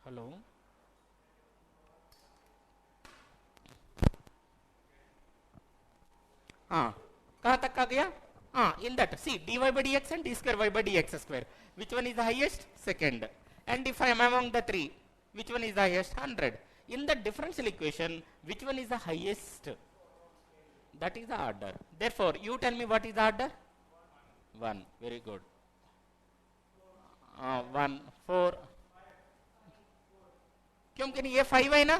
Hello. हाँ, कहाँ तक आ गया? हाँ, in that see dy by dx and d square y by dx square, which one is the highest? Second. And if I am among the three, which one is the highest? 100. In the differential equation, which one is the highest? That is the order. Therefore, you tell me what is the order? 1. Very good. 1 4. क्योंकि नहीं ये 5 है ना?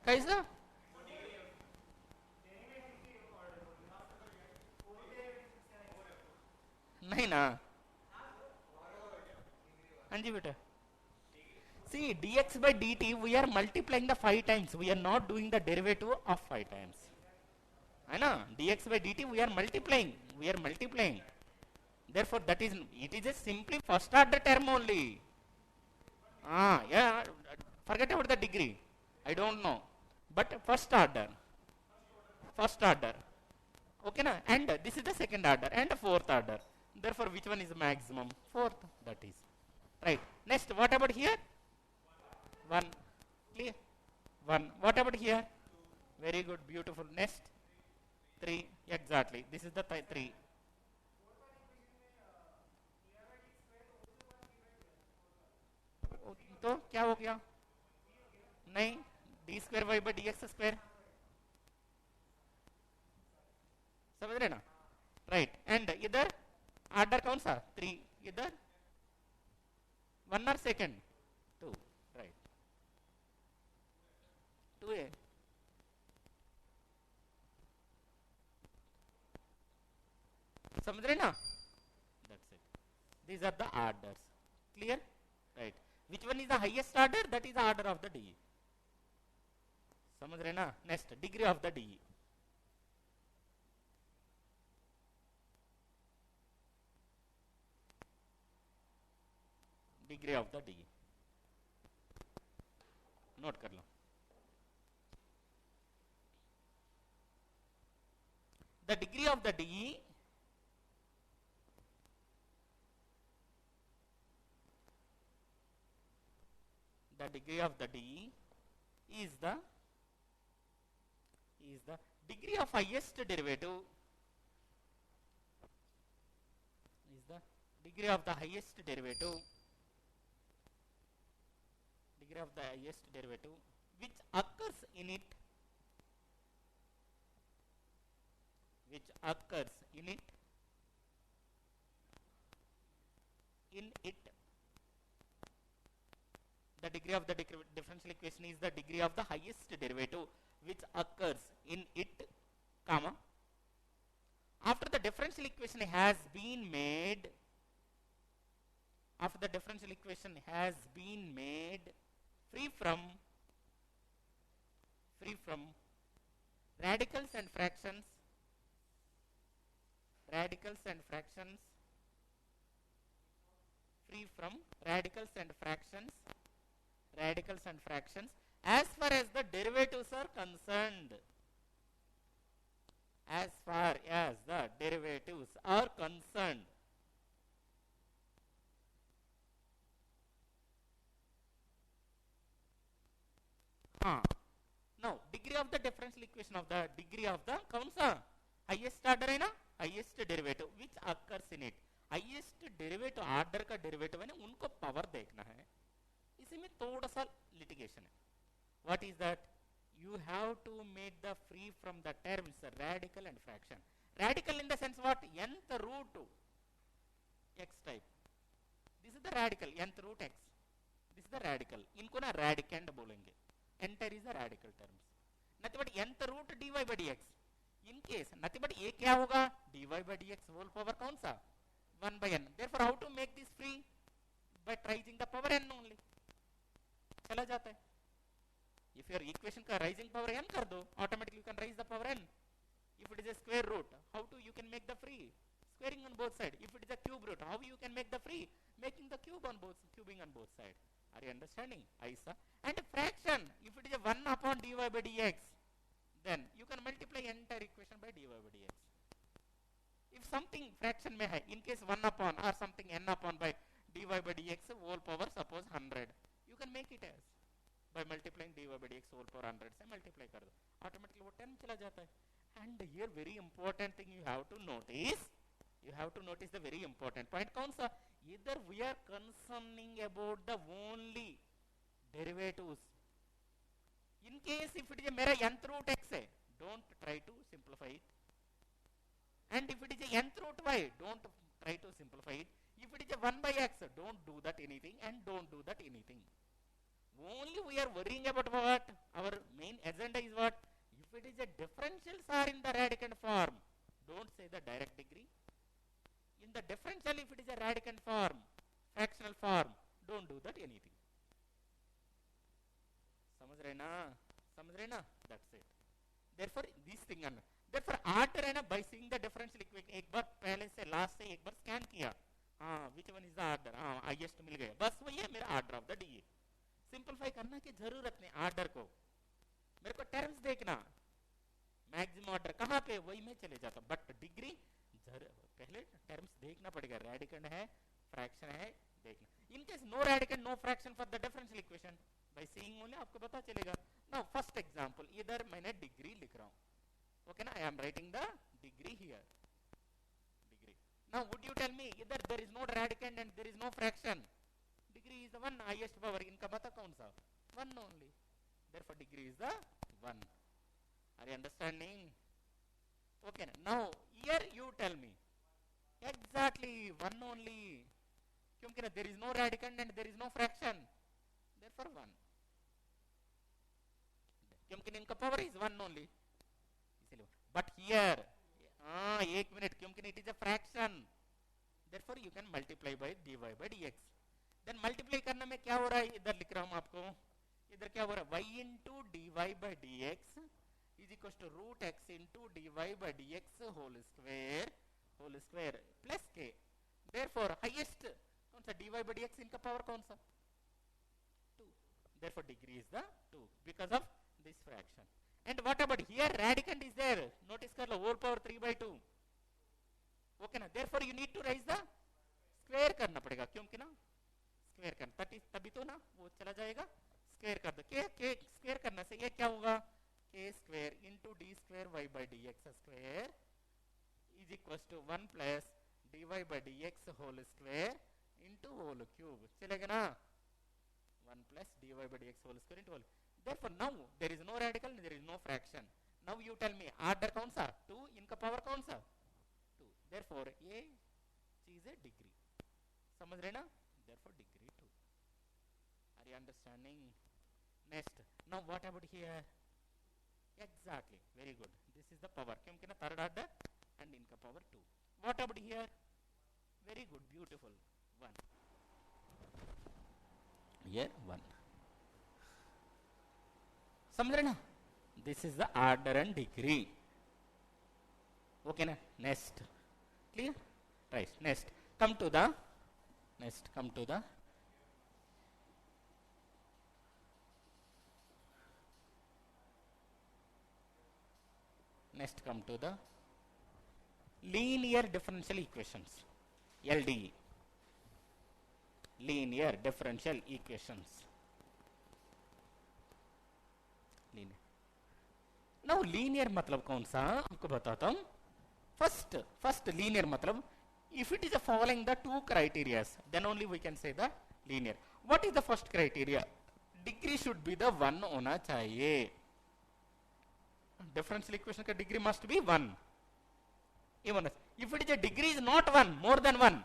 कैसा? नहीं ना। हाँ जी बेटा। See, dx by dt, we are multiplying the 5 times. We are not doing the derivative of 5 times. है ना? dx by dt, we are multiplying. We are multiplying. Therefore, that is, it is a simply first order term only. Yeah, forget about the degree. I don't know. But first order. First order. Okay, na? And this is the second order and fourth order. Therefore, which one is maximum? Fourth. That is. Right. Next, what about here? 1. Clear? 1. What about here? Very good, beautiful. Next. 3. Exactly. This is the 3. तो क्या हो गया? नहीं, D square Y by D X square, समझ रहे ना? Right. And इधर order कौन सा? 3. इधर 1 और सेकंड 2. राइट. 2 है. समझ रहे ना? That's it. These are the orders. Clear? Right. Which one is the highest order? That is the order of the D. समझ रहे ना? Next, degree of the D. Degree of the D नोट कर लो. The degree of the D degree of the d is the degree of highest derivative, is the degree of the highest derivative, degree of the highest derivative which occurs in it, which occurs in it, the degree of the differential equation is the degree of the highest derivative which occurs in it, comma, after the differential equation has been made, after the differential equation has been made free from radicals and fractions, free from radicals and fractions as far as the derivatives are concerned, as far as the derivatives are concerned. Now degree of the differential equation of the degree of the कौन सा highest order है ना, highest derivative which occurs in it. Highest derivative order का derivative है ना, उनको power देखना है. इसी में थोड़ा सा लिटिगेशन है. What is that? you have to make the free from the terms radical and fraction. Radical in the sense what? nth root x type. This is the radical, nth root x. This is the radical. इनको ना radicand बोलेंगे. Enter is the radical terms. nothing but nth root dy by dx. In case nothing but ये क्या होगा? dy by dx whole power कौन सा? 1 by n. Therefore how to make this free? By raising the power n only. चला जाता है. If your equation का rising power n कर दो, automatically you can raise the power n. If it is a square root, how to you can make the free? Squaring on both sides. If it is a cube root, how you can make the free? Making the cubing on both sides. Are you understanding? Aisa. And fraction, if it is a 1 upon dy by dx, then you can multiply entire equation by dy by dx. If something fraction may have, in case 1 upon or something n upon by dy by dx whole power suppose 100, you can make it as by multiplying dy by dx whole power 100 से multiply कर दो, automatically वो 10 चला जाता है. And here very important thing you have to notice the very important point. कौन सा? Either we are concerning about the only derivatives. In case if it is a मेरा nth root x है, don't try to simplify it. And if it is a nth root y, don't try to simplify it. If it is a 1 by x, don't do that anything and don't do that anything. Only we are worrying about what? Our main agenda is what? If it is a differentials are in the radicand form, don't say the direct degree. In the differential, if it is a radicand form, fractional form, don't do that anything. समझ रहे ना? That's it. Therefore, this thing है ना. Therefore, order है ना, by seeing the differential equation, एक बार पहले से लास्ट से एक बार स्कैन किया, हाँ, which one is the order? हाँ, highest मिल गया. बस वही है मेरा order of the DA. Simplify करना की जरूरत नहीं आर्डर को, मेरे को टर्म्स देखना, मैक्सिमम ऑर्डर कहाँ पे वही मैं चले जाता हूँ. बट डिग्री पहले टर्म्स देखना पड़ेगा, रेडिकल है, फ्रैक्शन है, देखना. In case no radical no fraction for the differential equation, by seeing only आपको पता चलेगा. नाउ फर्स्ट एग्जांपल, इधर मैंने डिग्री लिख रहा हूँ, ओके ना, I am writing the degree here, degree. Now would you tell me इधर there is no radical and there is no fraction, degree is the one highest power. इनका पता कौन सा? 1 only. Therefore degree is the 1. Are you understanding? Okay. Now here you tell me exactly 1 only. क्योंकि ना there is no radicand and there is no fraction. Therefore 1. क्योंकि इनका power is 1 only. इसलिए. But here, एक minute, क्योंकि it is a fraction. Therefore you can multiply by dy by dx. Then multiply करने में क्या हो रहा है, इधर लिख रहा हूं आपको, इधर क्या हो रहा है, y into d Y by D x is equal to root x into d Y by D x whole square plus k. Therefore highest कौन सा, d Y by D x, इनका पावर कौन सा, 2. Therefore degree is the 2 because of this fraction. And what about here, radicand is there, notice कर लो, whole power 3/2, okay ना. Therefore you need to raise the square करना पड़ेगा, क्योंकि ना स्क्वायर करना तभी तो ना वो चला जाएगा. स्क्वायर कर दो, के स्क्वायर करने से ये क्या होगा, K square into D square Y by D X square is equal to 1 plus D Y by D x whole square into whole cube. चलेगा ना, 1 plus D Y by D x whole square into whole. Therefore now there is no radical, there is no fraction. Now you tell me order कौन सा, 2, इनका power कौन सा, 2. Therefore ये चीज है डिग्री. समझ रहे ना? Therefore degree 2. Are you understanding? Next, now what about here? Exactly, very good. This is the power, क्योंकि ना third order and इनका power 2. What about here? Very good, beautiful. 1. Here 1. समझ रहे ना? This is the order and degree. Okay ना? Next, clear? Right. Next, come to the next come to the linear differential equations, LDE, linear differential equations. linear. Now linear मतलब कौन सा, आपको बताता हूं. first linear मतलब if it is following the 2 criteria, then only we can say the linear. What is the first criteria? Degree should be the 1 होना चाहिए. Differential equation का degree must be 1. Even if it is a degree is not 1, more than 1,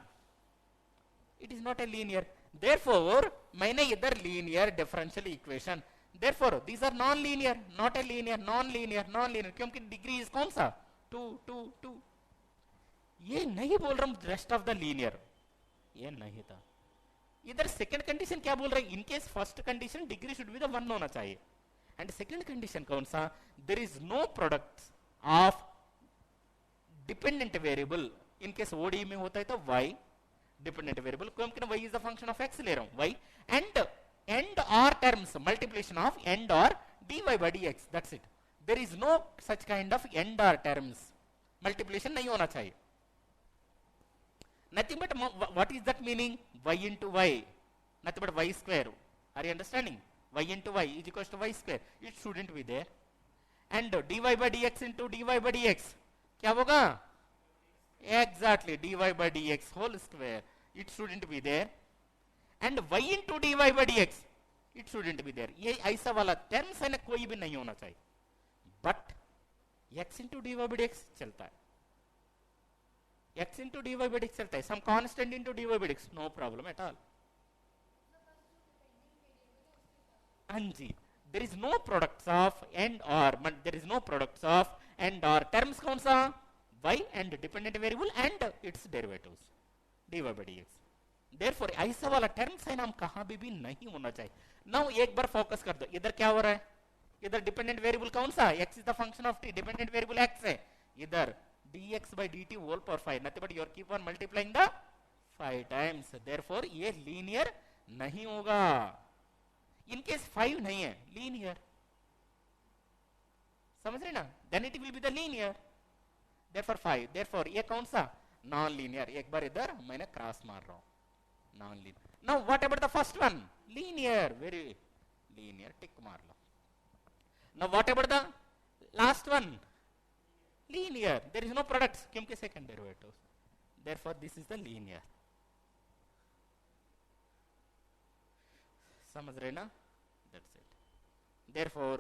it is not a linear. Therefore मैंने इधर linear differential equation. Therefore these are non-linear, not a linear, non-linear, क्योंकि degree is कौन सा, 2. ये नहीं बोल रहा हूं रेस्ट ऑफ द लीनियर, ये नहीं था. इधर सेकंड कंडीशन क्या बोल रहा है, in case first condition degree should be the 1 होना चाहिए. एंड सेकंड कंडीशन कौन सा, there is no product of dependent variable. In case OD में होता है तो y डिपेंडेंट वेरिएबल, क्योंकि y is the function of x ले रहा हूं, y एंड और टर्म्स मल्टीप्लिकेशन ऑफ एंड और dy by dx, that's it. There is no such kind of and और टर्म्स, मल्टीप्लिकेशन नहीं होना चाहिए. nothing but what is that meaning? Y into y, nothing but y square. Are you understanding? Y into y is equals to y square. It shouldn't be there. And dy by dx into dy by dx क्या होगा? Exactly, dy by dx whole square. It shouldn't be there. And y into dy by dx, it shouldn't be there. ये ऐसा वाला terms है ना, कोई भी नहीं होना चाहिए. But x into dy by dx चलता है. x into dy by dx चलता है. Some constant into dy by dx, no problem at all. हाँ जी, there is no products of and or, there is no products of and or. Terms कौन सा? y and dependent variable and its derivatives dy by dx. Therefore ऐसा वाला terms है ना, हम कहाँ भी नहीं होना चाहिए. नाउ एक बार फोकस कर दो, इधर क्या हो रहा है? इधर डिपेंडेंट वेरिएबल कौन सा? x is the function of t, dependent variable x है. इधर dx by dt whole power 5, nothing but you are keep on multiplying the 5 times. Therefore ये लीनियर नहीं होगा. इन केस 5 नहीं है, लीनियर. समझ रहे ना? Then it will be the linear. Therefore 5. Therefore ये कौन सा? Non linear. एक बार इधर मैंने क्रॉस मार रहा हूं, non linear. Now what about the first one? Linear. Very linear, tick मार लो. Now what about the last one? Linear. There is no products क्योंकि second derivative. Therefore this is the linear. समझ रहे ना? That's it. Therefore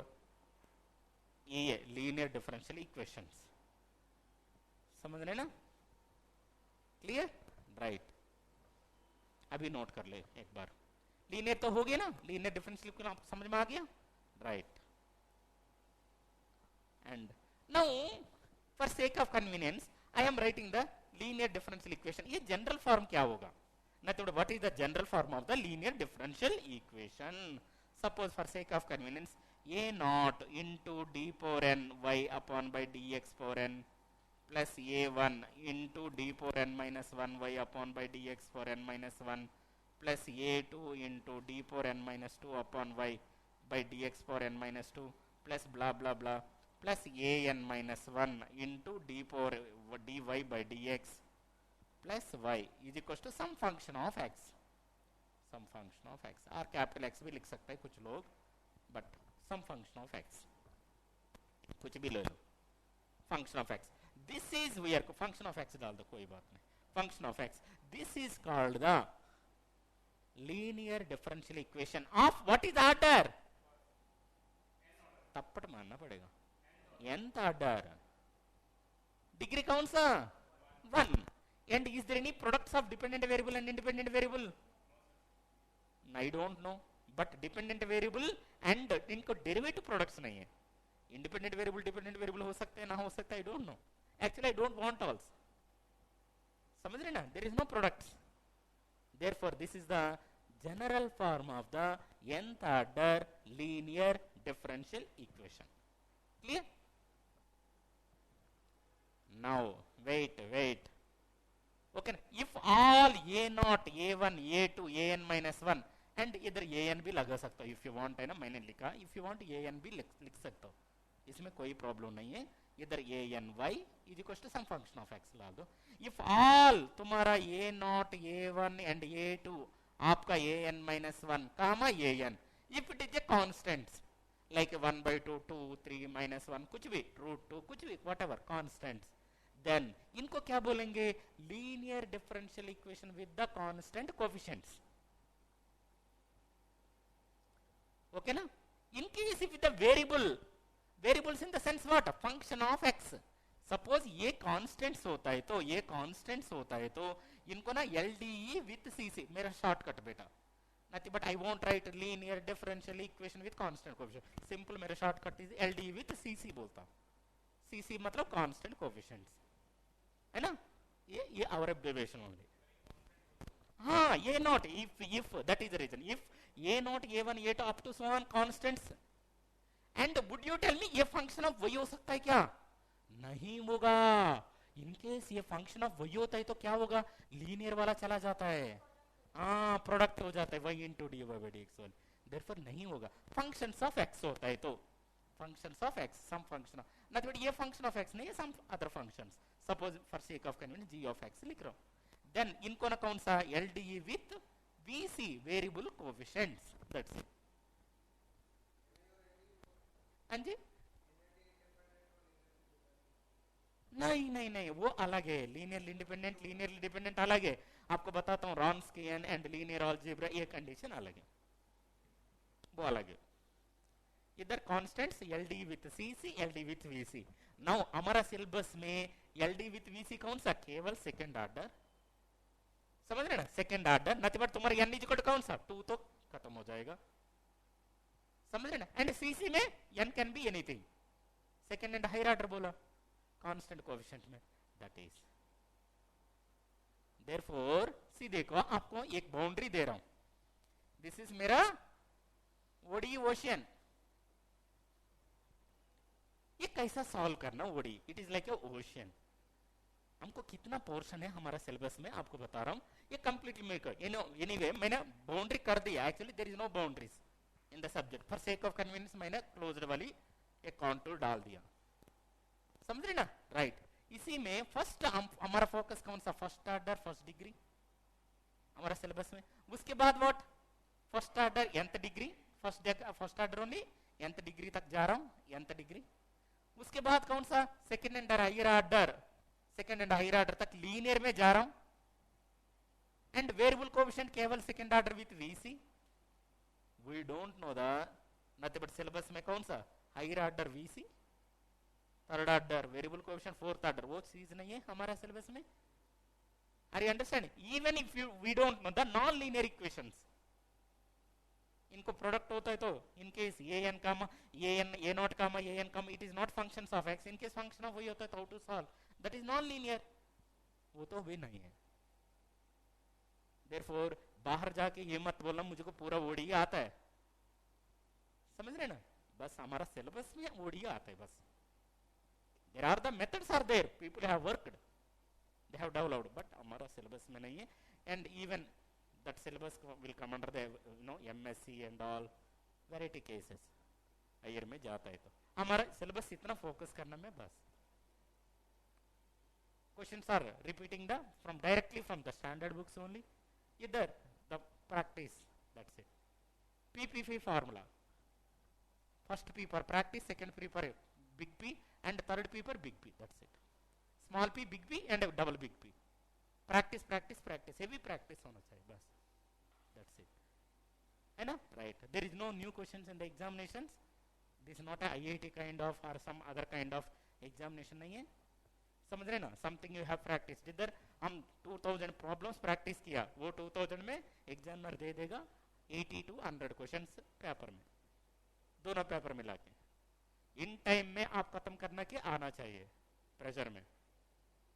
ये linear differential equations. समझ रहे ना? क्लियर? राइट. अभी नोट कर ले एक बार. लीनियर तो हो गया ना, लीनियर डिफरेंशियल इक्वेशन आपको समझ में आ गया? Right. And now for sake of convenience I am writing the linear differential equation. ये जनरल फॉर्म क्या होगा? Nothing. What is the general form of the linear differential equation? Suppose for sake of convenience a naught into d power n y upon by dx power n plus a1 into d power n minus 1 y upon by dx power n minus 1 plus a2 into d power n minus 2 upon y by dx power n minus 2 plus blah blah blah plus an minus 1 into d power dy by dx plus y is equals to some function of x. some function of x और capital X भी लिख सकते हैं कुछ लोग, but some function of x, कुछ भी ले लो. function of x, this is where function of x डाल दो, कोई बात नहीं. function of x, this is called the linear differential equation of what is order? तप्पट मानना पड़ेगा. nth order. डिग्री कौन सा? 1. and is there any products of dependent variable and independent variable? I don't know. But dependent variable and इनको derivative products नहीं है. Independent variable dependent variable हो सकते हैं, ना हो सकता है, I don't know. Actually I don't want alls. समझ रहे ना? There is no products. Therefore this is the general form of the nth order linear differential equation. Clear? Now wait. Okay. If all a not a1 a2 an minus 1 and इधर a N भी लगा सकता हो if you want, है ना? मैंने लिखा if you want A N भी लिख सकता हो, इसमें कोई प्रॉब्लम नहीं है. इधर a n y is equal to some function of x ला दो. इफ ऑल तुम्हारा a not a one and a two आपका a n minus 1 comma A n, if it is a constants like 1/2 2 3 -1 कुछ भी √2 कुछ भी what ever constants, then इनको क्या बोलेंगे? Linear differential equation with the constant coefficients. Okay ना? In case if the variables in the sense what? Function of x. Suppose ये constants होता है तो इनको ना LDE with CC, मेरा shortcut बेटा. Nothing but I won't write linear differential equation with constant coefficient. Simple मेरा shortcut is LDE with CC बोलता हूँ. CC मतलब constant coefficients. है ना? ये our observation only. हाँ, ये not if that is the reason. If a not a1 a2 up to so on constants, and would you tell me ये function of y हो सकता है क्या? नहीं होगा. in case ये function of y होता है तो क्या होगा? लीनियर वाला चला जाता है. हाँ, प्रोडक्ट हो जाता है y into dy by dx वाला. therefore नहीं होगा. functions of x होता है तो functions of x, some function of, nothing but ये function of x नहीं है, some other functions. suppose for sake of convenience g of x लिख रहा हूँ. देन इनको ना कौन सा LDE with VC variable coefficients, that's it. हाँ जी, नहीं नहीं नहीं, वो अलग है, लीनियर इंडिपेंडेंट अलग है। आपको बताता हूँ, रॉन्स्कियन एंड लीनियर अलजेब्रा, ये कंडीशन अलग है, वो अलग है। इधर constants LD with CC, LD with VC. Now हमारा सिलेबस में एलडी विथ वीसी कौन सा, केवल सेकंड ऑर्डर, समझ रहे ना, सेकंड ऑर्डर, नथिंग बट तुम्हारा एन इक्वल कौन सा 2 तो खत्म हो जाएगा, समझ रहे ना। एंड सीसी में N can be anything, second and higher order बोला कांस्टेंट कोएफिशिएंट में, दैट इज देयरफॉर सी देखो आपको एक बाउंड्री दे रहा हूं, दिस इज मेरा ओडी ओशियन, ये कैसा सॉल्व करना OD, it is like a ocean. हमको कितना पोर्शन है हमारा सिलेबस में आपको बता रहा हूं, ये कंप्लीटली मेकर एनीवे मैंने बाउंड्री कर दिया, actually there is no boundaries in the subject, for sake of convenience मैंने क्लोज्ड वाली एक कॉन्टूर डाल दिया, समझ रहे ना, राइट। इसी में फर्स्ट हमारा फोकस कौन सा, फर्स्ट ऑर्डर फर्स्ट डिग्री हमारा सिलेबस में, उसके बाद what, first order nth degree, first order only nth degree तक जा रहा हूं, nth डिग्री। उसके बाद कौन सा, second and higher order, second and higher order तक लीनियर में जा रहा हूं, एंड वेरिएबल कोएफिशिएंट केवल second order with VC. We don't know the nothing but syllabus में कौन सा, higher order VC, third order variable coefficient, fourth order, वो चीज नहीं है हमारा सिलेबस में। Are you understand, even if you we don't know the non linear equations, इनको प्रोडक्ट होता है तो इन case A N comma A N A not comma A N comma, it is not functions of X, in case function of वही होता है तो how to solve, that is non linear, वो तो भी नहीं है। देयरफॉर बाहर जाके ये मत बोलना मुझको पूरा ओडी आता है, समझ रहे ना, बस हमारा सिलेबस में ओडी आता है बस, there are the methods are there, people have worked, they have developed, but हमारा सिलेबस में नहीं है, and even that syllabus will come under the MSc and all variety cases, higher में जाता है तो हमारा सिलेबस इतना फोकस करना में बस। Questions are repeating the from directly from the standard books only, either the practice, that's it। PPP formula, first P for practice, second P for big P, and third P for big P, that's it। Small p big p and double big p, practice practice practice, heavy practice होना चाहिए बस, that's it, है ना, right. There is no new questions in the examinations, this not a IIT kind of और some other kind of examination नहीं है, समझ रहे ना, समथिंग यू हैव प्रैक्टिस। जिधर हम 2000 प्रॉब्लम्स प्रैक्टिस किया, वो 2000 में एग्जामिनर दे देगा 80 to 100 क्वेश्चंस पेपर में, दोनों पेपर मिला के, इन टाइम में आप खत्म करना के आना चाहिए प्रेशर में,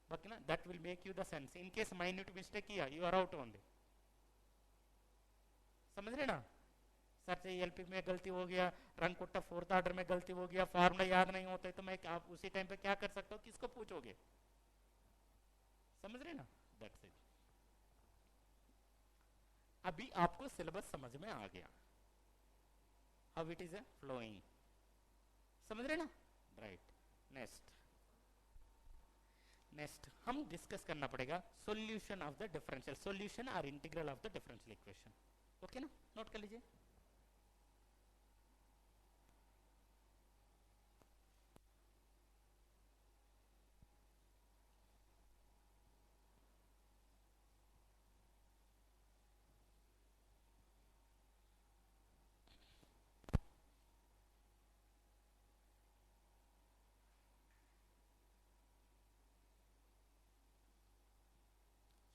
बाकी ना that will make you the sense, in case minute mistake किया यू आर आउट ओनली, समझ रहे ना। सर से एलपी में गलती हो गया, रंग कुट्टा फोर्थ ऑर्डर में गलती हो गया, फार्मूला याद नहीं होते तो मैं आप उसी टाइम पे क्या कर सकता हूँ, किसको पूछोगे, समझ रहे ना, दैट्स इट। अभी आपको सिलेबस समझ में आ गया, हाउ इट इज फ्लोइंग, समझ रहे ना, राइट। नेक्स्ट हम डिस्कस करना पड़ेगा solution of the differential, solution और integral of the differential equation, okay ना, नोट कर लीजिए।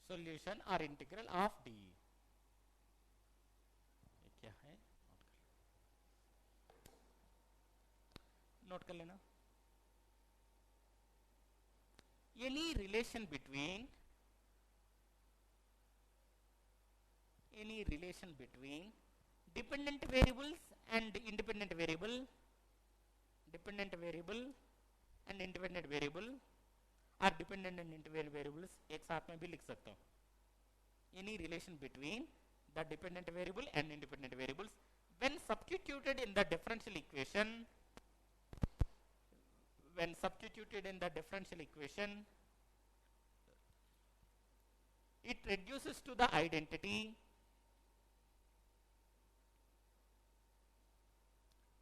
सॉल्यूशन और इंटीग्रल ऑफ डी, क्या है, नोट कर लेना। Any relation between dependent variables and independent variable, dependent variable and independent variable और डिपेंडेंट एंड इंडिपेंडेंट वेरिएबल्स एक साथ में भी लिख सकता हूं। Any relation between the dependent variable and independent variables when substituted in the differential equation, it reduces to the identity.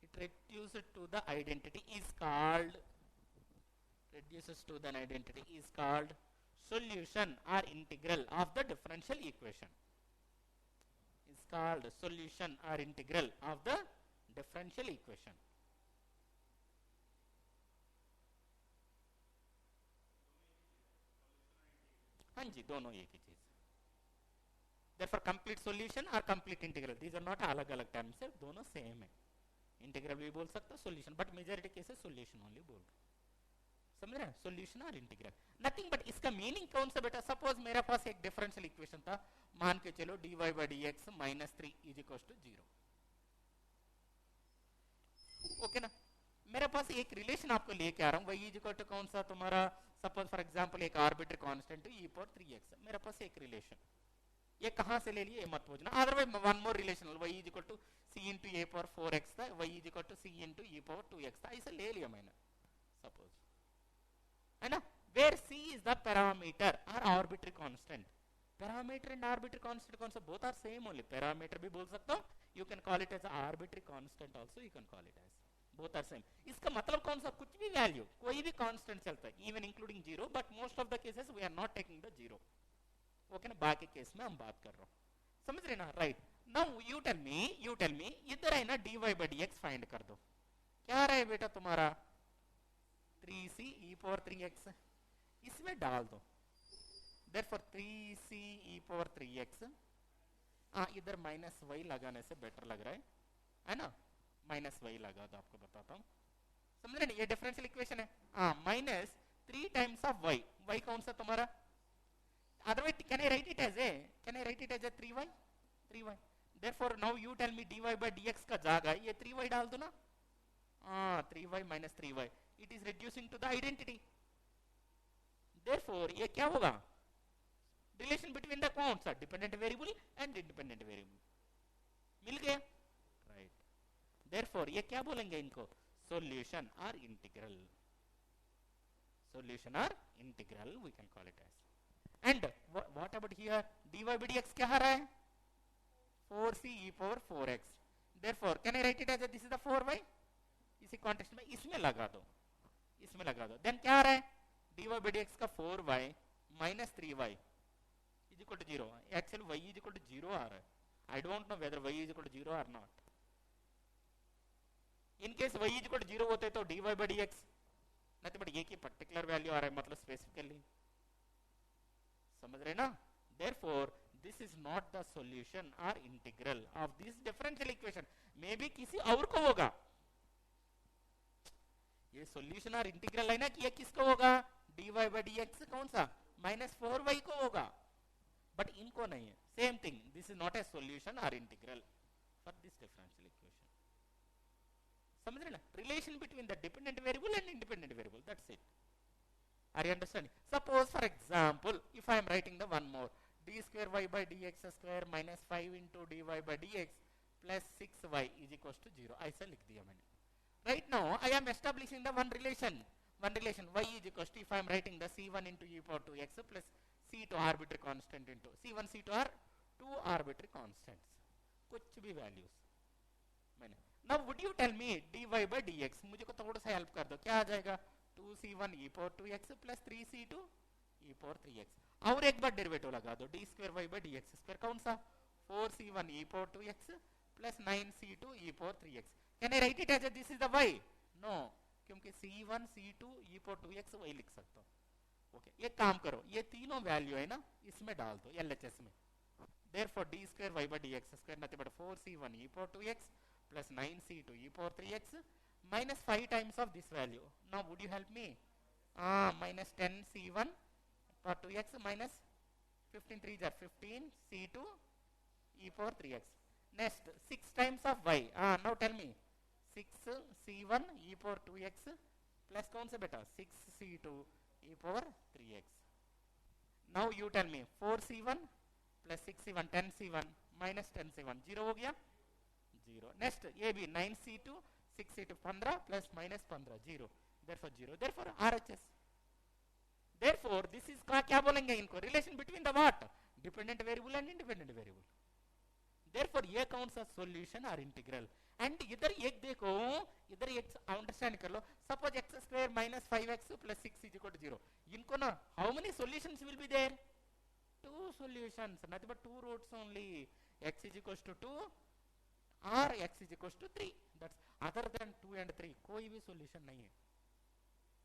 It reduces to the identity is called, reduces to the identity is called solution or integral of the differential equation. Is called solution or integral of the differential equation. हाँ जी, दोनों एक ही चीज. Therefore complete solution or complete integral, these are not अलग अलग terms है, दोनों same है. Integral भी बोल सकते हो, solution, but majority cases solution only बोल रहे. समझ रहे हैं? सोल्यूशन और इंटीग्रल नथिंग बट. इसका मीनिंग कौन सा बेटा? सपोज मेरे पास एक डिफरेंशियल इक्वेशन था, मान के चलो dy by dx minus 3 is equal to 0. Okay ना? मेरे पास एक रिलेशन आपको लेके आ रहा हूँ, y इज इक्वल टू कौन सा तुम्हारा, सपोज फॉर एग्जांपल एक arbitrary constant e power 3x. मेरे पास एक रिलेशन, ये कहां से ले लिए ये मत पूछना. Otherwise one more relation, y is equal to c into a power 4x था, y is equal to c into e power 2x था, ऐसे ले लिया मैंने सपोज, है ना. Where c is the parameter और arbitrary constant. Parameter and arbitrary constant कौन सा? Both are same only. Parameter भी बोल सकता हूं, you can call it as arbitrary constant also, you can call it as, both are same. इसका मतलब कौन सा? कुछ भी वैल्यू, कोई भी कांस्टेंट चलता है, even including zero, but most of the cases we are not taking the zero. Okay ना? बाकी केस में हम बात कर रहा हूं. समझ रहे ना? Right. Now you tell me इधर है ना dy by dx फाइंड कर दो. क्या रहा है बेटा तुम्हारा? 3c e पावर 3x, इसमें डाल दो. therefore 3c e power 3x, इधर माइनस y लगाने से बेटर लग रहा है ना? माइनस y लगा दो, आपको बताता हूं. समझ रहे ना? ये डिफरेंशियल इक्वेशन है. माइनस 3 टाइम्स ऑफ y कौन सा तुम्हारा? Otherwise, can I write it as a 3y? Therefore, now you tell me dy by dx का जगह ये 3y डाल दो ना. 3y minus 3y. It is reducing to the identity. Therefore, ये क्या होगा? Relation between the कौन सा? Dependent variable and independent variable. मिल गया? Right. Therefore, ये क्या बोलेंगे इनको? Solution or integral. Solution or integral, we can call it as. And what about here? dy by dx क्या आ रहा है? 4c e power 4x. Therefore, can I write it as a, this is the 4y? इसी context में इसमें लगा दो, इसमें लगा दो. देन क्या आ रहा है? dy by dx का 4y minus 3y is equal to 0. Actually y is equal to 0 आ रहा है. I don't know whether y is equal to 0 or not. In case y is equal to 0 होते तो dy by dx नहीं, but ये की particular value आ रहा है, मतलब स्पेसिफिकली. समझ रहे ना? Therefore, this is not the solution or integral of this differential equation. Maybe किसी और को होगा. ये solution और integral है ना, कि ये किसको होगा? dy by dx कौन सा? minus 4y को होगा. But इनको नहीं है. Same thing. This is not a solution or integral for this differential equation. समझ रहे ना? Relation between the dependent variable and independent variable. That's it. Are you understanding? Suppose for example, if I am writing the one more, d square y by dx square minus 5 into dy by dx plus 6y is equals to 0. ऐसा लिख दिया मैंने. Right now, I am establishing the one relation. Y is equals to, if I am writing the c1 into e power 2x plus c2 arbitrary constant into c1 c2 are two arbitrary constants. कुछ भी values मैंने. Now would you tell me dy by dx, मुझे को थोड़ा सा help कर दो. क्या आ जाएगा? 2c1 e power 2x plus 3c2 e power 3x. और एक बार डेरिवेटिव लगा दो. d square y by dx square कौन सा? 4c1 e power 2x plus 9c2 e power 3x. Can I write it as a, this is the y? No, क्योंकि c1 c2 e power 2x वही लिख सकता हूँ. Okay, ये काम करो, ये तीनों वैल्यू है ना, इसमें डाल दो LHS में. Therefore d square y by dx square nothing but 4c1 e power 2x plus 9c2 e power 3x minus 5 times of this value. Now would you help me? Minus 10c1 power 2x minus 15 3 are 15 c2 e power 3x. Next 6 times of y. Now tell me 6 c1 e power 2x plus कौन से बेटा? 6 c2 e power 3x. Now you tell me 4 c1 plus 6 c1 10 c1 minus 10 c1 0 हो गया? 0. Next ये भी 9 c2 6 c2 15 plus minus 15 0. Therefore 0. Therefore RHS. Therefore this is क्या बोलेंगे इनको? Relation between the what? Dependent variable and independent variable. Therefore ये कौन सा सॉल्यूशन आर इंटीग्रल. एंड इधर एक देखो, इधर एक अंडरस्टैंड कर लो. Suppose x square minus 5x plus 6 is equal to 0. इनको ना how many solutions will be there. 2 solutions, nothing but 2 roots only. X is equals to 2 or x is equals to 3. That's other than 2 and 3 कोई भी solution नहीं है.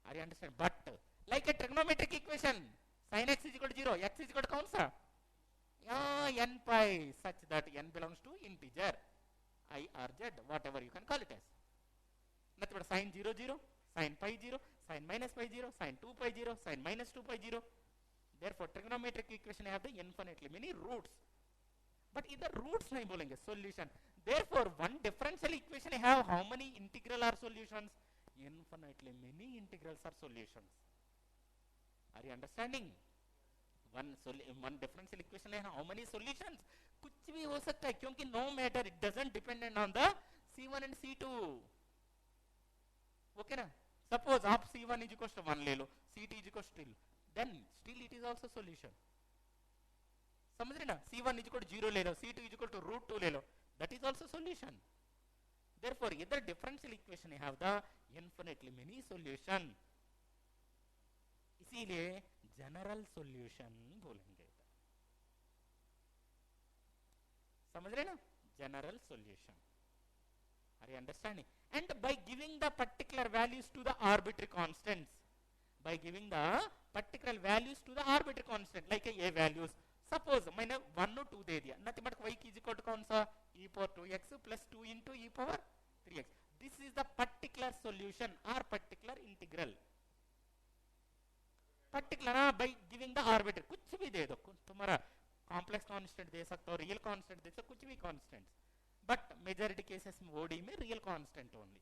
Are you understand? But like a trigonometric equation, sin x is equal to 0, x is equal to कौन सा? N pi, such that n belongs to integer I or z, whatever you can call it as. Nothing but sin 0 0, sin pi 0, sin minus pi 0, sin 2 pi 0, sin minus 2 pi 0. Therefore trigonometric equation have the infinitely many roots. But इधर roots नहीं बोलेंगे, solution. Therefore one differential equation have how many integral are solutions? Infinitely many integrals are solutions. Are you understanding? One differential equation है how many solutions? कुछ भी हो सकता है, क्योंकि no matter it doesn't depend on the C1 and C2. Okay ना. Suppose आप C1 is equals to 1 ले लो, C2 is equals to 2, then still it is also solution. समझ रहे ना. C1 is equal to 0 ले लो, C2 is equal to root 2 ले लो, that is also solution. Therefore either differential equation have the infinitely many solution. इसीलिए general solution बोलेंगे. समझ रहे ना. General solution. Are you understanding? And by giving the particular values to the arbitrary constants, by giving the particular values to the arbitrary constant, like a values, suppose मैंने 1 और 2 दे दिया, nothing but y is equal to कौन सा, e power 2x plus 2 into e power 3x. This is the particular solution or particular integral. Particular by giving the arbitrary, कुछ भी दे दो, तुम्हारा complex constant दे सकते हो, रियल कांस्टेंट दे सकते हो, कुछ भी कांस्टेंट. बट मेजॉरिटी केसेस में ओडी में real constant only.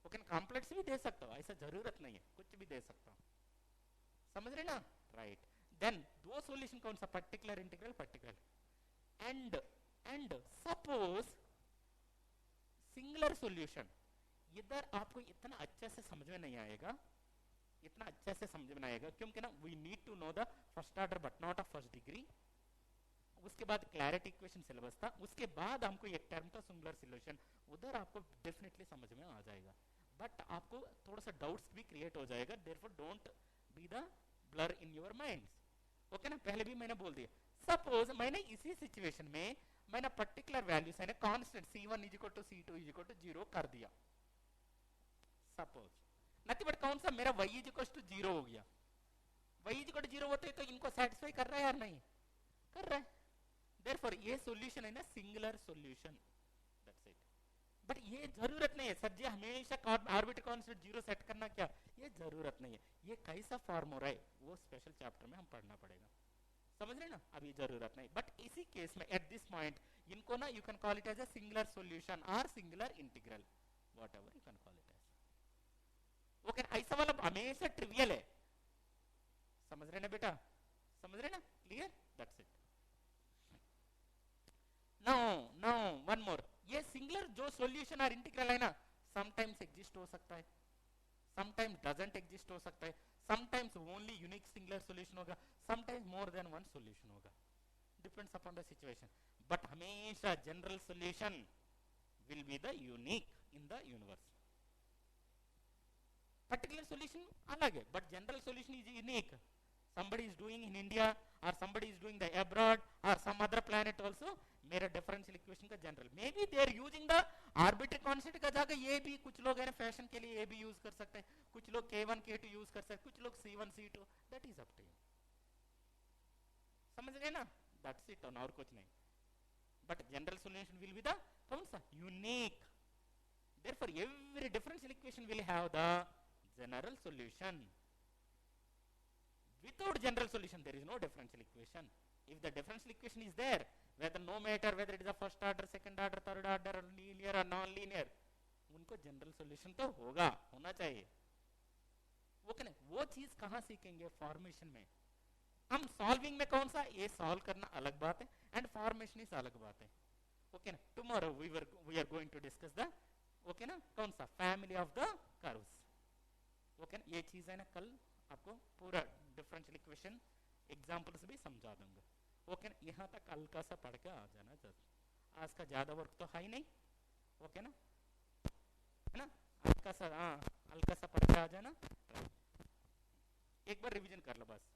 Okay, complex भी दे सकते हो, ऐसा जरूरत नहीं है, कुछ भी दे सकता हूं. समझ रहे ना. राइट. देन दो सॉल्यूशन कौन सा, particular integral particular. And suppose singular solution. इधर आपको इतना अच्छे से समझ में नहीं आएगा, इतना अच्छे से समझ में आएगा, क्योंकि ना we need to know the first order but not of first degree. उसके बाद क्लैरिटी इक्वेशन सिलेबस था, उसके बाद हमको एक टर्म था सिंगुलर सॉल्यूशन. उधर आपको डेफिनेटली समझ में आ जाएगा, बट आपको थोड़ा सा डाउट्स भी क्रिएट हो जाएगा. Therefore don't be the blur in your minds. Okay ना. पहले भी मैंने बोल दिया. सपोज मैंने इसी सिचुएशन में मैंने पर्टिकुलर वैल्यूज है ना constant C1 is equal to C2 is equal to 0 कर दिया. सपोज नथिंग बट कौन सा, मेरा y इज इक्वल टू 0 हो गया. y इज इक्वल टू 0 होते तो इनको सेटिस्फाई कर रहा है यार, नहीं कर रहा है. देयरफॉर ये सॉल्यूशन है ना singular solution. That's it. But ये जरूरत नहीं है सर जी हमेशा आर्बिट्ररी कांस्टेंट 0 सेट करना, क्या ये जरूरत नहीं है. ये कैसा फॉर्म हो रहा है वो स्पेशल चैप्टर में हम पढ़ना पड़ेगा. समझ रहे ना. अभी जरूरत नहीं. बट इसी केस में एट दिस पॉइंट इनको ना you can call it as a singular solution और singular integral, whatever you can call it as. Okay, ऐसा वाला हमेशा ट्रिवियल है. समझ रहे ना बेटा, समझ रहे ना. Clear. That's it. Now one more. ये सिंगुलर जो सॉल्यूशन और इंटीग्रल है ना, समटाइम्स एग्जिस्ट हो सकता है, समटाइम्स डजंट एग्जिस्ट हो सकता है, sometimes only unique singular solution होगा, sometimes more than one solution होगा. Depends upon the situation. But हमेशा general solution will be the unique in the universe. Particular solution अलग है, but general solution is unique. somebody is doing in India or somebody is doing the abroad or some other planet also, मेरा differential equation का general may be they are using the arbitrary constant का जगह ये भी कुछ लोग है ना फैशन के लिए ये भी यूज कर सकते हैं, कुछ लोग K1 K2 यूज कर सकते हैं, कुछ लोग C1 C2, that is up to you. समझ गए ना. that's it और कुछ नहीं. but general solution will be the कौन सा unique. therefore every differential equation will have the general solution. Without general solution there is no differential equation. If the differential equation is there, whether no matter whether it is a first order, second order, third order, or linear or non-linear, उनको general solution तो होगा, होना चाहिए. वो क्या वो चीज कहाँ सीखेंगे फॉर्मेशन में. हम सॉल्विंग में कौन सा ये सॉल्व करना अलग बात है एंड फॉर्मेशन इस अलग बात है. ओके ना. Tomorrow we are going to discuss the okay ना कौन सा family of the curves. Okay ना. ये चीज है ना कल आपको पूरा डिफरेंशियल इक्वेशन एग्जांपल से भी समझा दूंगा. ओके ना, यहाँ तक हल्का सा पढ़ के आ जाना जस्ट, आज का ज्यादा वर्क तो है ही नहीं, ओके ना, है ना, हल्का सा, हाँ हल्का सा पढ़ के आ जाना, एक बार रिवीजन कर लो बस।